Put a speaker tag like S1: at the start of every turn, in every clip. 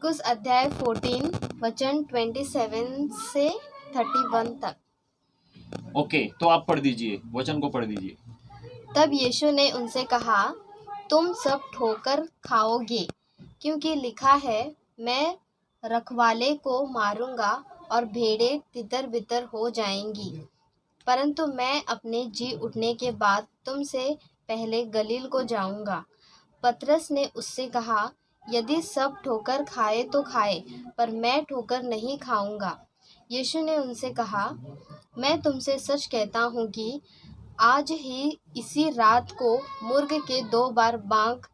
S1: मरकुस अध्याय 14 वचन 27 से 31 तक।
S2: ओके, तो आप पढ़ दीजिए, वचन को पढ़ दीजिए।
S1: तब यीशु ने उनसे कहा, तुम सब ठोकर खाओगे, क्योंकि लिखा है, मैं रखवाले को मारूंगा और भेड़ें तितर बितर हो जाएंगी। परंतु मैं अपने जी उठने के बाद तुमसे पहले गलील को जाऊंगा। पतरस ने उससे कहा, यदि सब ठोकर खाए तो खाए, पर मैं ठोकर नहीं खाऊंगा। यीशु ने उनसे कहा, मैं तुमसे सच कहता हूँ कि आज ही इसी रात को मुर्ग के 2 बार बांग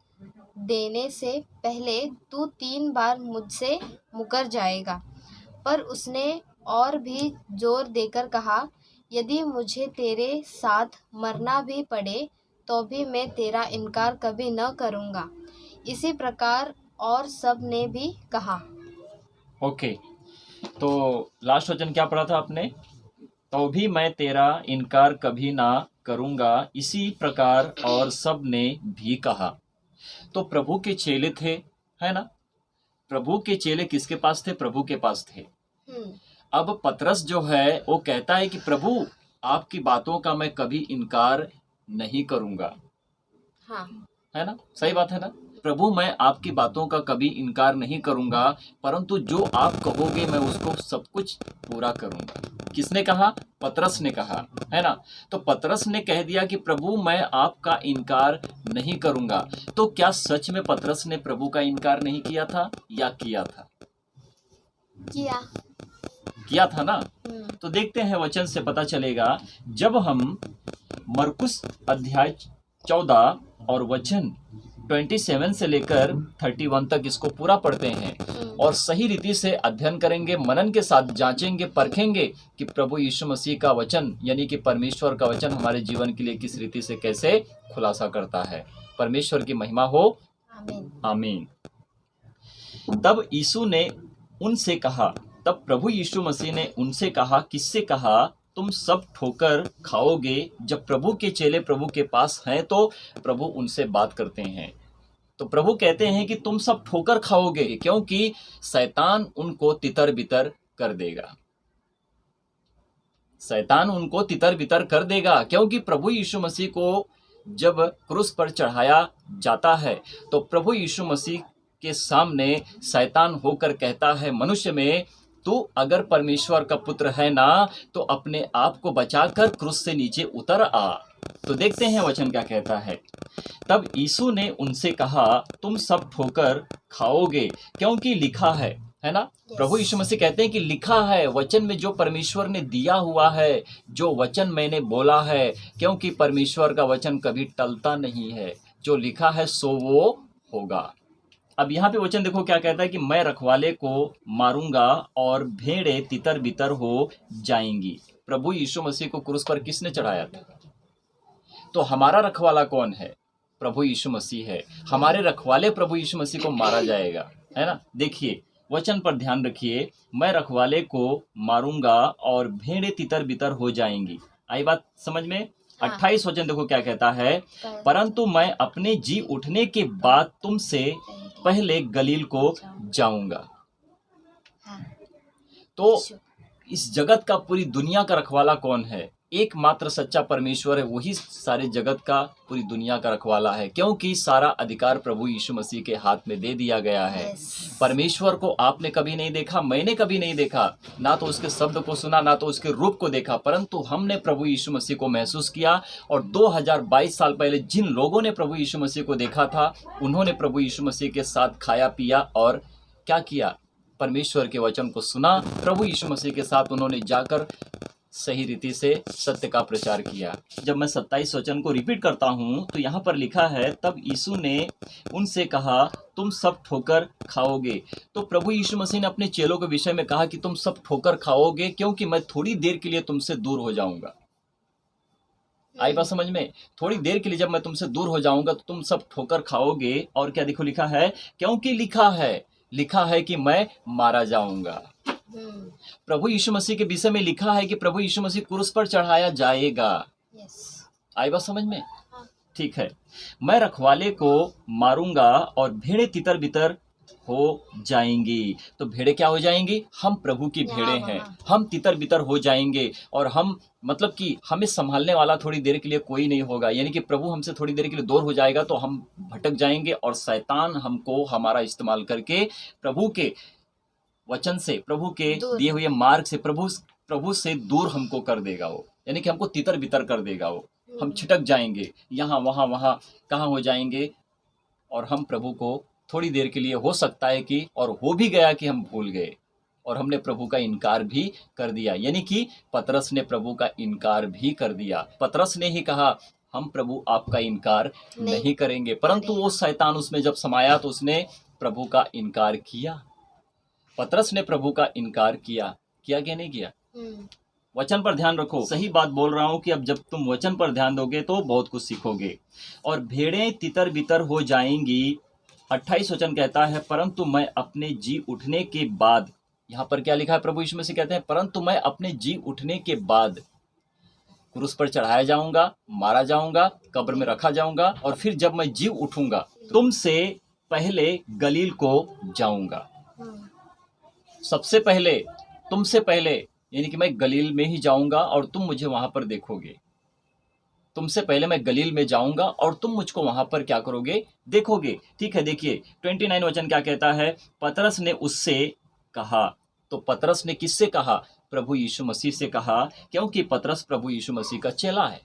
S1: देने से पहले तू 3 बार मुझसे मुकर जाएगा। पर उसने और भी जोर देकर कहा, यदि मुझे तेरे साथ मरना भी पड़े तो भी मैं तेरा इनकार कभी न करूँगा। इसी प्रकार और सब ने भी कहा।
S2: ओके, तो लास्ट वचन क्या पढ़ा था आपने? तो भी मैं तेरा इनकार कभी ना करूंगा, इसी प्रकार और सब ने भी कहा। तो प्रभु के चेले थे, है ना? प्रभु के चेले किसके पास थे? प्रभु के पास थे। अब पतरस जो है वो कहता है कि प्रभु, आपकी बातों का मैं कभी इनकार नहीं करूंगा।
S1: हाँ,
S2: है ना? सही बात है ना? प्रभु, मैं आपकी बातों का कभी इनकार नहीं करूंगा, परंतु जो आप कहोगे मैं उसको सब कुछ पूरा करूंगा। किसने कहा? पतरस ने कहा, है ना? तो पतरस ने कह दिया कि प्रभु, मैं आपका इनकार नहीं करूंगा। तो क्या सच में पतरस ने प्रभु का इनकार नहीं किया था या किया था? किया था ना? तो देखते हैं, वचन से पता चलेगा। जब हम मरकुस अध्याय 14 और वचन 27 से लेकर 31 तक इसको पूरा पढ़ते हैं और सही रीति से अध्ययन करेंगे, मनन के साथ जांचेंगे, परखेंगे कि प्रभु यीशु मसीह का वचन यानी कि परमेश्वर का वचन हमारे जीवन के लिए किस रीति से कैसे खुलासा करता है। परमेश्वर की महिमा हो, आमीन। तब यीशु ने उनसे कहा, तब प्रभु यीशु मसीह ने उनसे कहा, किससे कहा? तुम सब ठोकर खाओगे। जब प्रभु के चेले प्रभु के पास हैं तो प्रभु उनसे बात करते हैं। तो प्रभु कहते हैं कि तुम सब ठोकर खाओगे, क्योंकि शैतान उनको तितर बितर कर देगा। शैतान उनको तितर बितर कर देगा, क्योंकि प्रभु यीशु मसीह को जब क्रूस पर चढ़ाया जाता है तो प्रभु यीशु मसीह के सामने शैतान होकर कहता है, मनुष्य में तू अगर परमेश्वर का पुत्र है ना, तो अपने आप को बचाकर क्रूस से नीचे उतर आ। तो देखते हैं वचन क्या कहता है। तब यीशु ने उनसे कहा, तुम सब ठोकर खाओगे, क्योंकि लिखा है ना? प्रभु यीशु मसीह कहते हैं कि लिखा है, वचन में जो परमेश्वर ने दिया हुआ है, जो वचन मैंने बोला है, क्योंकि परमेश्वर का वचन कभी टलता नहीं है। जो लिखा है सो वो होगा। अब यहाँ पे वचन देखो क्या कहता है कि मैं रखवाले को मारूंगा और भेड़ें तितर बितर हो जाएंगी। प्रभु यीशु मसीह को क्रूस पर किसने चढ़ाया था? तो हमारा रखवाला कौन है? प्रभु यीशु मसीह है। हमारे रखवाले प्रभु यीशु मसीह को मारा जाएगा, है ना? देखिए वचन पर ध्यान रखिए, मैं रखवाले को मारूंगा और भेड़ें तितर बितर हो जाएंगी। आई बात समझ में? 28 वचन देखो क्या कहता है, परंतु मैं अपने जी उठने के बाद तुमसे पहले गलील को जाऊंगा। तो इस जगत का, पूरी दुनिया का रखवाला कौन है? एकमात्र सच्चा परमेश्वर है, वही सारे जगत का, पूरी दुनिया का रखवाला है, क्योंकि सारा अधिकार प्रभु यीशु मसीह के हाथ में दे दिया गया है। परमेश्वर को आपने कभी नहीं देखा, मैंने कभी नहीं देखा, ना तो उसके शब्द को सुना, ना तो उसके रूप को देखा, परंतु हमने प्रभु यीशु मसीह को महसूस किया। और 2022 साल पहले जिन लोगों ने प्रभु यीशु मसीह को देखा था, उन्होंने प्रभु यीशु मसीह के साथ खाया पिया और क्या किया? परमेश्वर के वचन को सुना। प्रभु यीशु मसीह के साथ उन्होंने जाकर सही रीति से सत्य का प्रचार किया। जब मैं 27 वचन को रिपीट करता हूं तो यहाँ पर लिखा है, तब यीशु ने उनसे कहा, तुम सब ठोकर खाओगे। तो प्रभु यीशु मसीह ने अपने चेलों के विषय में कहा कि तुम सब ठोकर खाओगे, क्योंकि मैं थोड़ी देर के लिए तुमसे दूर हो जाऊंगा। आई बात समझ में? थोड़ी देर के लिए जब मैं तुमसे दूर हो जाऊंगा तो तुम सब ठोकर खाओगे। और क्या देखो लिखा है, क्योंकि लिखा है कि मैं मारा जाऊंगा। प्रभु यीशु मसीह के विषय में लिखा है कि प्रभु यीशु मसीह क्रूस पर चढ़ाया जाएगा। आई बात समझ में? ठीक है। मैं रखवाले को मारूंगा और भेड़ें तितर बितर हो जाएंगी। तो भेड़ें क्या हो जाएंगी? हम प्रभु की भेड़ें
S1: यहाँ
S2: हैं,
S1: वहाँ।
S2: हम तितर बितर हो जाएंगे और हम मतलब कि हमें संभालने वाला थोड़ी देर के लिए कोई नहीं होगा, यानी कि प्रभु हमसे थोड़ी देर के लिए दूर हो जाएगा तो हम भटक जाएंगे और शैतान हमको हमारा इस्तेमाल करके प्रभु के वचन से, प्रभु के
S1: दूर।
S2: दिए हुए मार्ग से, प्रभु से दूर हमको कर देगा वो, यानी कि हमको तितर बितर कर देगा वो। हम छिटक जाएंगे, यहाँ वहाँ वहाँ कहाँ हो जाएंगे और हम प्रभु को थोड़ी देर के लिए हो सकता है कि, और हो भी गया कि हम भूल गए और हमने प्रभु का इनकार भी कर दिया, यानी कि पतरस ने प्रभु का इनकार भी कर दिया। पतरस ने ही कहा हम प्रभु आपका इनकार नहीं करेंगे, परंतु वो शैतान उसमें जब समाया तो उसने प्रभु का इनकार किया। पतरस ने प्रभु का इनकार किया कि नहीं किया? वचन पर ध्यान रखो, सही बात बोल रहा हूं कि अब जब तुम वचन पर ध्यान दोगे तो बहुत कुछ सीखोगे। और भेड़ें तितर बितर हो जाएंगी। 28 वचन कहता है परंतु मैं अपने जी उठने के बाद, यहाँ पर क्या लिखा है? प्रभु यीशु मसीह कहते हैं परंतु मैं अपने जी उठने के बाद क्रूस पर चढ़ाया जाऊंगा, मारा जाऊंगा, कब्र में रखा जाऊंगा और फिर जब मैं जी उठूंगा तुमसे पहले गलील को जाऊंगा। सबसे पहले, तुमसे पहले, यानी कि मैं गलील में ही जाऊंगा और तुम मुझे वहां पर देखोगे। तुमसे पहले मैं गलील में जाऊंगा और तुम मुझको वहां पर क्या करोगे? देखोगे। ठीक है, देखिए 29 वचन क्या कहता है? पतरस ने उससे कहा। तो पतरस ने किससे कहा? प्रभु यीशु मसीह से कहा, क्योंकि पतरस प्रभु यीशु मसीह का चेला है।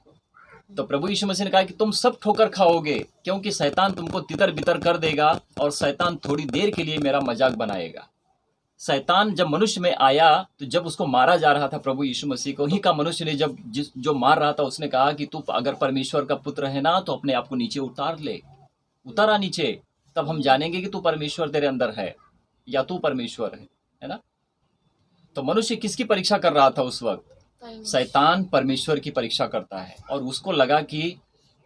S2: तो प्रभु यीशु मसीह ने कहा कि तुम सब ठोकर खाओगे, क्योंकि शैतान तुमको तितर बितर कर देगा और शैतान थोड़ी देर के लिए मेरा मजाक बनाएगा। शैतान जब मनुष्य में आया तो जब उसको मारा जा रहा था, प्रभु यीशु मसीह को ही का मनुष्य ने जब जो मार रहा था उसने कहा कि तू अगर परमेश्वर का पुत्र है ना तो अपने आप को नीचे उतार ले, उतारा नीचे, तब हम जानेंगे कि तू परमेश्वर तेरे अंदर है या तू परमेश्वर है ना। तो मनुष्य किसकी परीक्षा कर रहा था उस वक्त? शैतान परमेश्वर की परीक्षा करता है और उसको लगा कि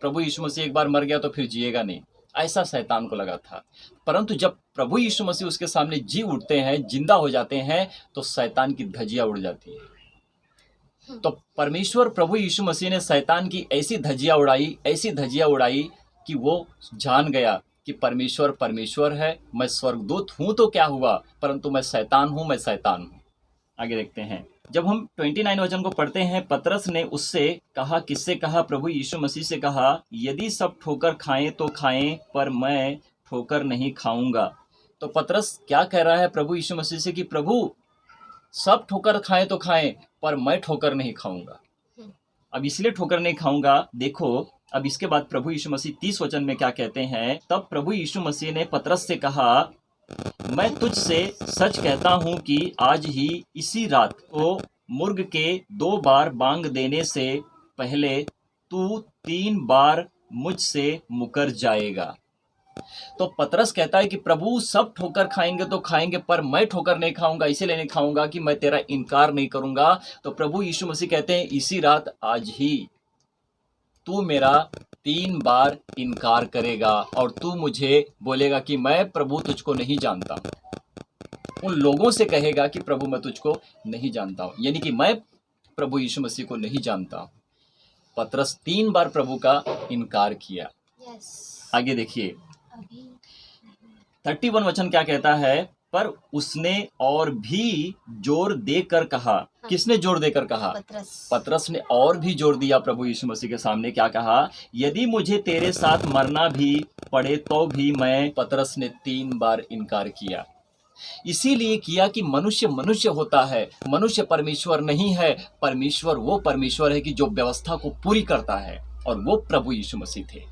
S2: प्रभु यीशु मसीह एक बार मर गया तो फिर जिएगा नहीं, ऐसा शैतान को लगा था। परंतु जब प्रभु यीशु मसीह उसके सामने जी उठते हैं, जिंदा हो जाते हैं, तो शैतान की धज्जियां उड़ जाती है। तो परमेश्वर प्रभु यीशु मसीह ने शैतान की ऐसी धज्जियां उड़ाई, ऐसी धज्जियां उड़ाई कि वो जान गया कि परमेश्वर परमेश्वर है, मैं स्वर्गदूत हूं तो क्या हुआ, परंतु मैं शैतान हूं, मैं शैतान हूं। आगे देखते हैं, जब हम 29 वचन को पढ़ते हैं, पतरस ने उससे कहा, किससे कहा? प्रभु यीशु मसीह से कहा, यदि सब ठोकर खाएं तो खाएं, पर मैं ठोकर नहीं खाऊंगा। तो पतरस क्या कह रहा है प्रभु यीशु मसीह से कि प्रभु सब ठोकर खाएं तो खाएं, पर मैं ठोकर नहीं खाऊंगा। अब इसलिए ठोकर नहीं खाऊंगा, देखो अब इसके बाद प्रभु यीशु मसीह 30 वचन में क्या कहते हैं? तब प्रभु यीशु मसीह ने पतरस से कहा, मैं तुझसे सच कहता हूं कि आज ही इसी रात को मुर्ग के 2 बार बांग देने से पहले तू 3 बार मुझसे मुकर जाएगा। तो पतरस कहता है कि प्रभु सब ठोकर खाएंगे तो खाएंगे, पर मैं ठोकर नहीं खाऊंगा, इसीलिए नहीं खाऊंगा कि मैं तेरा इनकार नहीं करूंगा। तो प्रभु यीशु मसीह कहते हैं इसी रात, आज ही तू मेरा 3 बार इनकार करेगा और तू मुझे बोलेगा कि मैं प्रभु तुझको नहीं जानता हूं। उन लोगों से कहेगा कि प्रभु मैं तुझको नहीं जानता हूं, यानी कि मैं प्रभु यीशु मसीह को नहीं जानता हूं। पतरस 3 बार प्रभु का इनकार किया। आगे देखिए 31 वचन क्या कहता है? पर उसने और भी जोर देकर कहा। किसने जोर देकर कहा? पतरस ने और भी जोर दिया प्रभु यीशु मसीह के सामने। क्या कहा? यदि मुझे तेरे साथ मरना भी पड़े तो भी मैं। पतरस ने 3 बार इनकार किया। इसीलिए किया कि मनुष्य मनुष्य होता है, मनुष्य परमेश्वर नहीं है। परमेश्वर वो परमेश्वर है कि जो व्यवस्था को पूरी करता है, और वो प्रभु यीशु मसीह थे।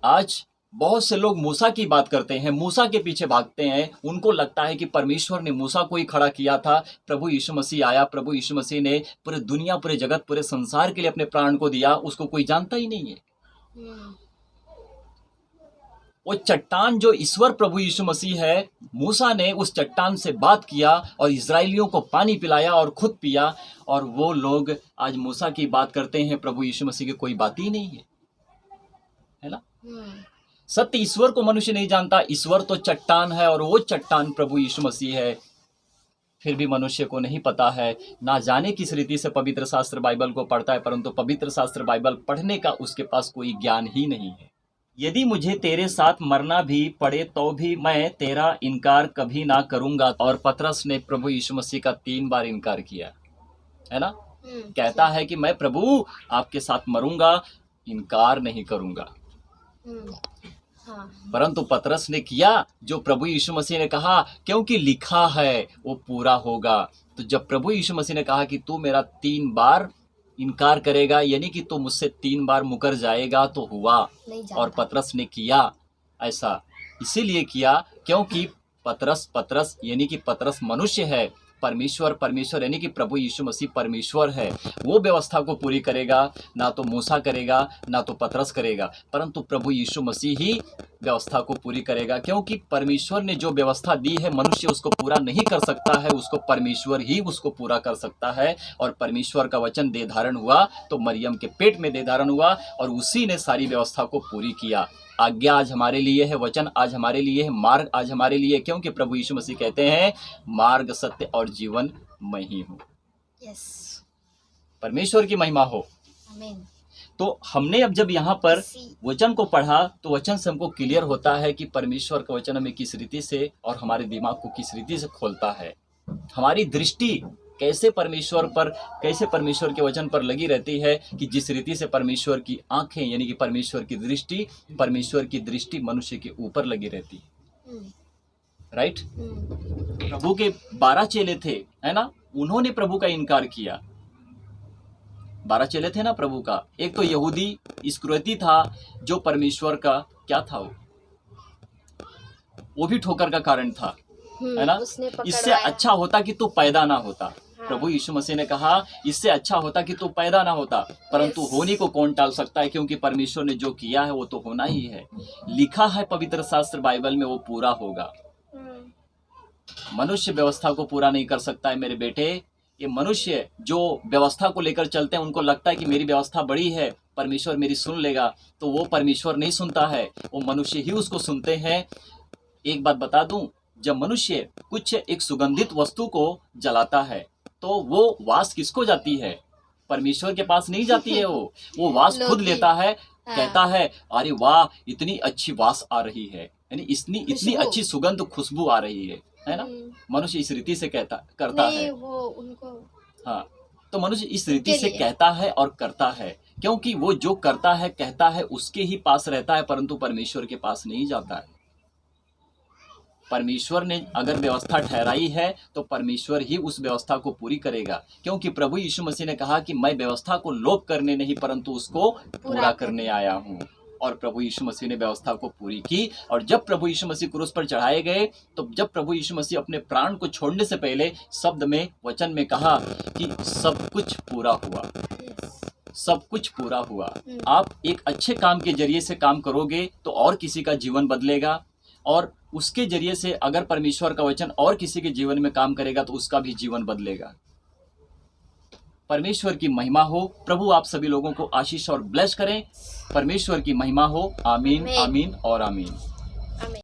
S2: आज बहुत से लोग मूसा की बात करते हैं, मूसा के पीछे भागते हैं। उनको लगता है कि परमेश्वर ने मूसा को ही खड़ा किया था। प्रभु यीशु मसीह आया, प्रभु यीशु मसीह ने पूरे दुनिया, पूरे जगत, पूरे संसार के लिए अपने प्राण को दिया। उसको कोई जानता ही नहीं है। वो चट्टान जो ईश्वर प्रभु यीशु मसीह है, मूसा ने उस चट्टान से बात किया और इजराइलियों को पानी पिलाया और खुद पिया। और वो लोग आज मूसा की बात करते हैं, प्रभु यीशु मसीह की कोई बात ही नहीं है ना। सत्य ईश्वर को मनुष्य नहीं जानता। ईश्वर तो चट्टान है और वो चट्टान प्रभु यीशु मसीह है। फिर भी मनुष्य को नहीं पता है, ना जाने किस रीति से पवित्र शास्त्र बाइबल को पढ़ता है, परंतु पवित्र शास्त्र बाइबल पढ़ने का उसके पास कोई ज्ञान ही नहीं है। यदि मुझे तेरे साथ मरना भी पड़े तो भी मैं तेरा इनकार कभी ना करूंगा। और पतरस ने प्रभु यीशु मसीह का 3 बार इनकार किया, है ना। कहता है कि मैं प्रभु आपके साथ मरूंगा, इनकार नहीं करूंगा।
S1: हाँ।
S2: परंतु पतरस ने किया जो प्रभु यीशु मसीह ने कहा, क्योंकि लिखा है वो पूरा होगा। तो जब प्रभु यीशु मसीह ने कहा कि तू मेरा 3 बार इनकार करेगा, यानी कि तू मुझसे 3 बार मुकर जाएगा, तो हुआ। और पतरस ने किया ऐसा, इसीलिए किया क्योंकि पतरस यानी कि पतरस मनुष्य है, परमेश्वर यानी कि प्रभु यीशु मसीह परमेश्वर है। वो व्यवस्था को पूरी करेगा, ना तो मूसा करेगा ना तो पतरस करेगा, परंतु प्रभु यीशु मसीह ही व्यवस्था को पूरी करेगा। क्योंकि परमेश्वर ने जो व्यवस्था दी है मनुष्य उसको पूरा नहीं कर सकता है, उसको परमेश्वर ही उसको पूरा कर सकता है। और परमेश्वर का वचन देह धारण हुआ तो मरियम के पेट में देह धारण हुआ और उसी ने सारी व्यवस्था को पूरी किया। आज्ञा आज हमारे लिए है, वचन आज हमारे लिए है, मार्ग आज हमारे लिए, क्योंकि प्रभु यीशु मसीह कहते हैं मार्ग सत्य और जीवन मैं ही हूँ। परमेश्वर की महिमा हो।
S1: आमीन।
S2: तो हमने अब जब यहाँ पर वचन को पढ़ा तो वचन से हमको क्लियर होता है कि परमेश्वर का वचन हमें किस रीति से और हमारे दिमाग को किस रीति से खोलता है। हमारी दृष्टि कैसे परमेश्वर के वचन पर लगी रहती है कि जिस रीति से परमेश्वर की आंखें यानी कि परमेश्वर की दृष्टि मनुष्य के ऊपर लगी रहती है। राइट। प्रभु के 12 चेले थे, है ना, उन्होंने प्रभु का इनकार किया। 12 चेले थे ना प्रभु का। एक तो यहूदी इस्करियोती था जो परमेश्वर का क्या था, वो भी ठोकर का कारण था, है ना। इससे अच्छा होता कि तू पैदा ना होता। प्रभु यीशु मसीह ने कहा इससे अच्छा होता कि तू पैदा ना होता, परंतु होने को कौन टाल सकता है, क्योंकि परमेश्वर ने जो किया है वो तो होना ही है। लिखा है पवित्र शास्त्र बाइबल में, वो पूरा होगा। मनुष्य व्यवस्था को पूरा नहीं कर सकता है मेरे बेटे। ये मनुष्य जो व्यवस्था को लेकर चलते हैं उनको लगता है कि मेरी व्यवस्था बड़ी है, परमेश्वर मेरी सुन लेगा, तो वो परमेश्वर नहीं सुनता है, वो मनुष्य ही उसको सुनते हैं। एक बात बता दूं, जब मनुष्य कुछ एक सुगंधित वस्तु को जलाता है तो वो वास किसको जाती है, परमेश्वर के पास नहीं जाती है। वो वास खुद लेता है। कहता है अरे वाह इतनी अच्छी वास आ रही है, यानी इतनी अच्छी सुगंध खुशबू आ रही है ना। मनुष्य इस रीति से करता है
S1: वो उनको।
S2: हाँ, तो मनुष्य इस रीति से कहता है और करता है, क्योंकि वो जो करता है कहता है उसके ही पास रहता है, परंतु परमेश्वर के पास नहीं जाता है। परमेश्वर ने अगर व्यवस्था ठहराई है तो परमेश्वर ही उस व्यवस्था को पूरी करेगा, क्योंकि प्रभु यीशु मसीह ने कहा कि मैं व्यवस्था को लोप करने नहीं परंतु उसको पूरा करने आया हूँ। और प्रभु यीशु मसीह ने व्यवस्था को पूरी की। और जब प्रभु यीशु मसीह क्रूस पर चढ़ाए गए, तो जब प्रभु यीशु मसीह अपने प्राण को छोड़ने से पहले शब्द में वचन में कहा कि सब कुछ पूरा हुआ, सब कुछ पूरा हुआ। आप एक अच्छे काम के जरिए से काम करोगे तो और किसी का जीवन बदलेगा, और उसके जरिए से अगर परमेश्वर का वचन और किसी के जीवन में काम करेगा तो उसका भी जीवन बदलेगा। परमेश्वर की महिमा हो। प्रभु आप सभी लोगों को आशीष और ब्लेस करें। परमेश्वर की महिमा हो। आमीन, आमीन और आमीन।